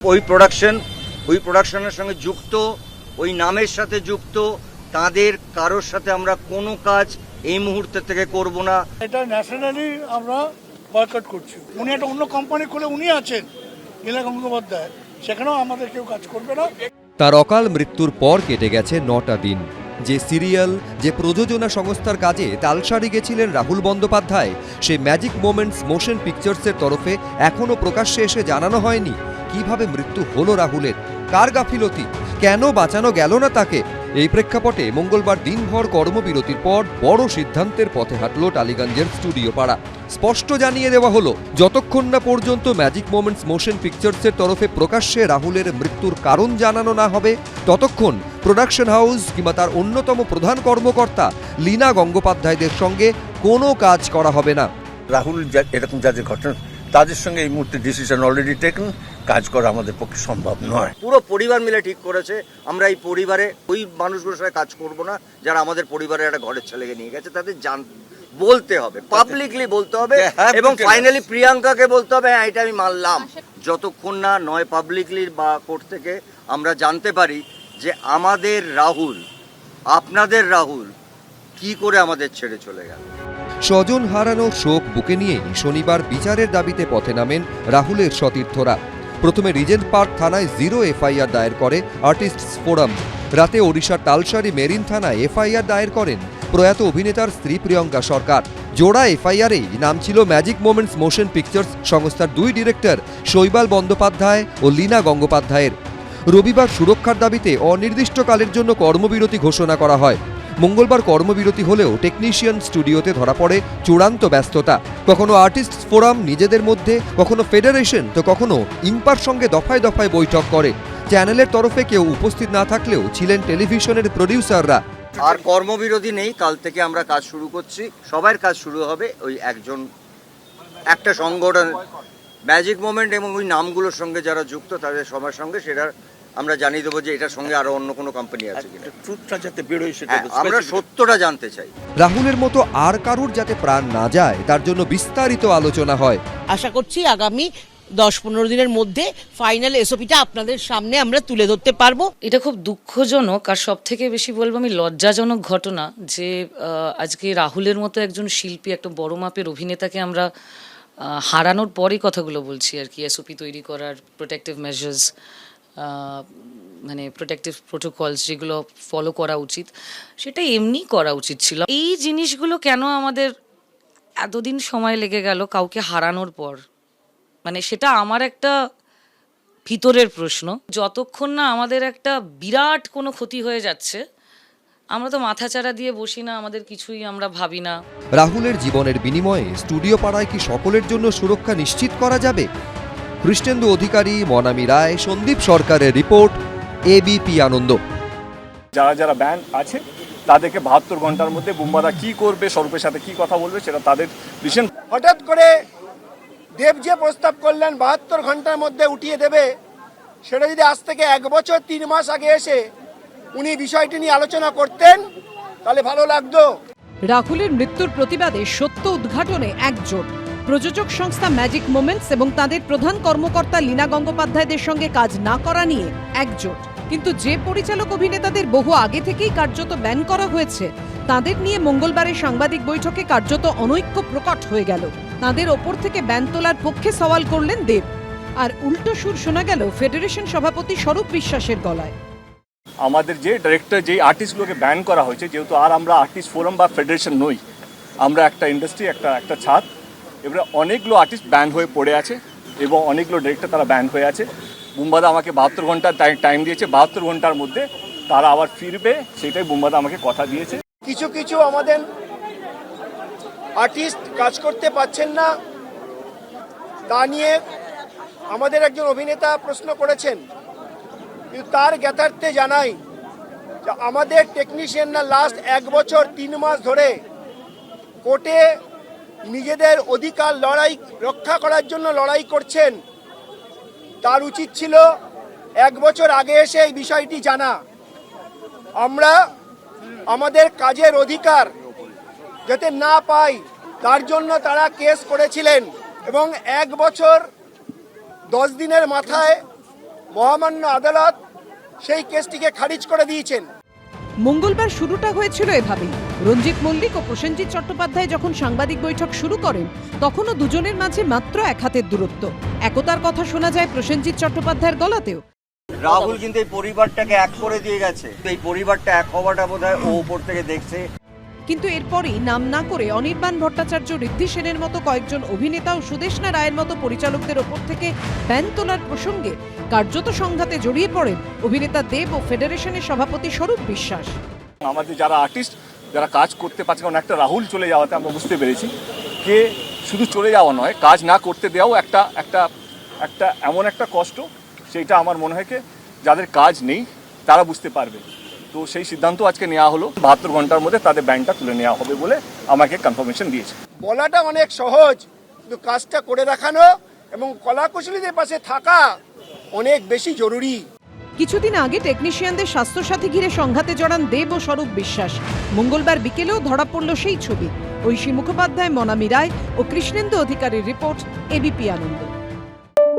ওই প্রোডাকশনের সঙ্গে যুক্ত, ওই নামের সাথে যুক্ত তাদের কারোর সাথে আমরা কোনো কাজ এই মুহূর্তে থেকে করব না। এটা ন্যাশনালি আমরা বয়কট করছি। উনি একটা অন্য কোম্পানি খুলে উনি আছেন লীনা গঙ্গোপাধ্যায়, সেখানেও আমাদের কেউ কাজ করবে না। তার অকাল মৃত্যুর পর কেটে গেছে 9টা দিন। যে সিরিয়াল, যে প্রযোজনা সংস্থার কাজে তালসারি গেছিলেন রাহুল বন্দ্যোপাধ্যায়, সেই ম্যাজিক মোমেন্টস মোশন পিকচার্সের তরফে এখনও প্রকাশ্যে এসে জানানো হয়নি কিভাবে মৃত্যু হলো রাহুলের, কার গাফিলতি, কেন বাঁচানো গেল না তাকে। এই প্রেক্ষাপটে মঙ্গলবার দিনভর কর্মবিরতির পর বড় সিদ্ধান্তের পথে হাঁটল টালিগঞ্জের স্টুডিও পাড়া। স্পষ্ট জানিয়ে দেওয়া হলো, যতক্ষণ না পর্যন্ত ম্যাজিক মোমেন্টস মোশন পিকচার্সের তরফে প্রকাশ্যে রাহুলের মৃত্যুর কারণ জানানো না হবে, ততক্ষণ প্রোডাকশন হাউস কিংবা তার অন্যতম প্রধান কর্মকর্তা লীনা গঙ্গোপাধ্যায়দের সঙ্গে কোনো কাজ করা হবে না। রাহুল এরকম যাদের ঘটনা, তাদের সঙ্গে এই মুহূর্তে ডিসিশন অলরেডি টেকেন, কাজ করা আমাদের পক্ষে সম্ভব নয়। পুরো পরিবার মিলে ঠিক করেছে আমরা এই পরিবারে ওই মানুষগুলোর সাথে কাজ করব না যারা আমাদের পরিবারের একটা ঘরের ছেলেকে নিয়ে গেছে। তাদের বলতে হবে, পাবলিকলি বলতে হবে, এবং ফাইনালি প্রিয়াঙ্কাকে বলতে হবে হ্যাঁ এটা আমি মানলাম। যতক্ষণ না নয় পাবলিকলি বা কোর্ট থেকে আমরা জানতে পারি যে আমাদের রাহুল, আপনাদের রাহুল কি করে আমাদের ছেড়ে চলে গেল। স্বজন হারানো শোক বুকে নিয়েই শনিবার বিচারের দাবিতে পথে নামেন রাহুলের সতীর্থরা। প্রথমে রিজেন্ট পার্ক থানায় 0 এফআইআর দায়ের করে আর্টিস্টস ফোরাম। রাতে ওড়িশার তালসারি মেরিন থানায় এফআইআর দায়ের করেন প্রয়াত অভিনেতার স্ত্রী প্রিয়ঙ্কা সরকার। জোড়া এফআইআরেই নাম ছিল ম্যাজিক মোমেন্টস মোশন পিকচার্স সংস্থার 2 ডিরেক্টর শৈবাল বন্দ্যোপাধ্যায় ও লীনা গঙ্গোপাধ্যায়ের। রবিবার সুরক্ষার দাবিতে অনির্দিষ্টকালের জন্য কর্মবিরতি ঘোষণা করা হয়। মঙ্গলবার কর্মবিরতি হলেও টেকনিশিয়ান স্টুডিওতে ধরা পড়ে চূড়ান্ত ব্যস্ততা। কখনো আর্টিস্টস ফোরাম নিজেদের মধ্যে, কখনো ফেডারেশন, তো কখনো ইম্পার সঙ্গে দফায় দফায় বৈঠক করে। চ্যানেলের তরফে কেউ উপস্থিত না থাকলেও ছিলেন টেলিভিশনের প্রডিউসাররা। আর কর্মবিরতি নেই, কাল থেকে আমরা কাজ শুরু করছি। সবার কাজ শুরু হবে ওই একটা সংগঠন ম্যাজিক মোমেন্ট এবং ওই নামগুলোর সঙ্গে যারা যুক্ত তাদের সবার সঙ্গে সেটা আমরা জানিয়ে দেবো যে এটার সঙ্গে আরো অন্য কোনো কোম্পানি আছে কিনা। ট্রুথটা যাতে বেরোয় সেটা আমরা সত্যটা জানতে চাই। রাহুলের মতো আর কারুর যাতে প্রাণ না যায় তার জন্য বিস্তারিত আলোচনা হয়। আশা করছি আগামী 10-15 দিনের মধ্যে ফাইনাল এসওপিটা আপনাদের সামনে আমরা তুলে ধরতে পারবো। এটা খুব দুঃখজনক, আর সব থেকে বেশি বলবো আমি লজ্জাজনক ঘটনা যে আজকে রাহুলের মতো একজন শিল্পী, একটা বড় মাপের অভিনেতাকে আমরা হারানোর পরই কথাগুলো বলছি আর কি। এসওপি তৈরি করার, প্রোটেক্টিভ মেজার্স, মানে প্রোটেক্টিভ প্রোটোকলস যেগুলো ফলো করা উচিত সেটা এমনি করা উচিত ছিল। এই জিনিসগুলো কেন আমাদের এতদিন সময় লেগে গেল কাউকে হারানোর পর, মানে সেটা আমার একটা ভিতরের প্রশ্ন। যতক্ষণ না আমাদের একটা বিরাট কোনো ক্ষতি হয়ে যাচ্ছে আমরা তো মাথাচাড়া দিয়ে বসি না, আমাদের কিছুই আমরা ভাবি না। রাহুলের জীবনের বিনিময়ে স্টুডিও পাড়ায় কি সকলের জন্য সুরক্ষা নিশ্চিত করা যাবে? কৃষ্ণেন্দু অধিকারী, মনামি রায়, সন্দীপ সরকারের রিপোর্ট, এবিপি আনন্দ। যারা যারা ব্যান্ড আছে তাদেরকে 72 ঘন্টার মধ্যে বুম্বাদা কি করবে, স্বরূপের সাথে কি কথা বলবে সেটা তাদের ডিসিশন। হঠাৎ করে দেব যে প্রস্তাব করলেন 72 ঘন্টার মধ্যে উঠিয়ে দেবে, সেটা যদি আজ থেকে 1 বছর 3 মাস আগে এসে উনি বিষয়টি নিয়ে আলোচনা করতেন তাহলে ভালো লাগতো। রাহুলের মৃত্যুর প্রতিবাদে সত্য উদ্ঘাটনে একজোট। প্রযোজক সংস্থা ম্যাজিক মোমেন্টস এবং তাদের প্রধান কর্মকর্তা লীনা গঙ্গোপাধ্যায়দের সঙ্গে কাজ না করা নিয়ে একজোট। কিন্তু যে পরিচালক অভিনেতাদের বহু আগে থেকেই কার্যত ব্যান করা হয়েছে তাদের নিয়ে মঙ্গলবারের সাংবাদিক বৈঠকে কার্যত অনৈক্য প্রকট হয়ে গেল। তাদের ওপর থেকে ব্যান তোলার পক্ষে সওয়াল করলেন দেব, আর উল্টো সুর শোনা গেল ফেডারেশন সভাপতি স্বরূপ বিশ্বাসের গলায়। আমাদের যে ডিরেক্টর, যে আর্টিস্টগুলোকে ব্যান করা হয়েছে, যেহেতু আর আমরা আর্টিস্ট ফোরাম বা ফেডারেশন নই, আমরা একটা ইন্ডাস্ট্রি, একটা ছাদ, এবারে অনেকগুলো আর্টিস্ট ব্যান হয়ে পড়ে আছে এবং অনেকগুলো ডিরেক্টর তারা ব্যান হয়ে আছে। বুম্বাদা আমাকে 72 ঘন্টা টাইম দিয়েছে, 72 ঘন্টার মধ্যে তারা আবার ফিরবে, সেটাই বুম্বাদা আমাকে কথা দিয়েছে। কিছু কিছু আমাদের আর্টিস্ট কাজ করতে পারছেন না, তা নিয়ে আমাদের একজন অভিনেতা প্রশ্ন করেছেন, কিন্তু তার জ্ঞাতার্থে জানাই যে আমাদের টেকনিশিয়ানরা লাস্ট 1 বছর 3 মাস ধরে কোর্টে নিজেদের অধিকার রক্ষা করার জন্য লড়াই করছেন। তার উচিত ছিল 1 বছর আগে এসে এই বিষয়টি জানা। আমরা আমাদের কাজের অধিকার যাতে না পাই তার জন্য তারা কেস করেছিলেন এবং 1 বছর 10 দিনের মাথায় মহামান্য আদালত সেই কেসটিকে খারিজ করে দিয়েছেন। মঙ্গলবার শুরুটা হয়েছিল এভাবেই। রঞ্জিত মল্লিক ও প্রসেনজিৎ চট্টোপাধ্যায় যখন সাংবাদিক বৈঠক শুরু করেন তখনও দুজনের মাঝে মাত্র এক হাতের দূরত্ব। একতার কথা শোনা যায় প্রসেনজিৎ চট্টোপাধ্যায়ের গলাতেও। রাহুল কিন্তু এই পরিবারটাকে এক করে দিয়ে গেছে, এই পরিবারটা এক হওয়াটা বোধহয় ও উপর থেকে দেখছে। কিন্তু এরপরই নাম না করে অনির্বাণ ভট্টাচার্য, ঋদ্ধি সেনের মতো কয়েকজন অভিনেতা ও সুদেষ্ণা রায়ের মতো পরিচালকদের ওপর থেকে ব্যান তোলার প্রসঙ্গে কার্যত সংঘাতে জড়িয়ে পড়েন অভিনেতা দেব ও ফেডারেশনের সভাপতি স্বরূপ বিশ্বাস। আমাদের যারা আর্টিস্ট যারা কাজ করতে পারছে, কারণ একটা রাহুল চলে যাওয়াতে আমরা বুঝতে পেরেছি যে শুধু চলে যাওয়া নয়, কাজ না করতে দেওয়াও একটা একটা একটা এমন একটা কষ্ট, সেইটা আমার মনে হয় যাদের কাজ নেই তারা বুঝতে পারবে। তো সেই সিদ্ধান্ত আজকে নেওয়া হলো, 72 ঘন্টার মধ্যে তাদের ব্যানটা তুলে নেওয়া হবে বলে আমাকে কনফার্মেশন দিয়েছে। বলাটা অনেক সহজ, কিন্তু কাজটা করে দেখানো এবং কলাকুশলীদের পাশে থাকা অনেক বেশি জরুরি। কিছুদিন আগে টেকনিশিয়ানদের স্বাস্থ্যসাথী ঘিরে সংঘাতে জড়ান দেব ও স্বরূপ বিশ্বাস। মঙ্গলবার বিকেলেও ধরা পড়ল সেই ছবি। ঐশী মুখোপাধ্যায়, মনামি রায় ও কৃষ্ণেন্দু অধিকারীর রিপোর্ট, এবিপি আনন্দ।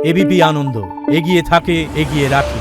এবিপি আনন্দ, এগিয়ে থাকে, এগিয়ে রাখে।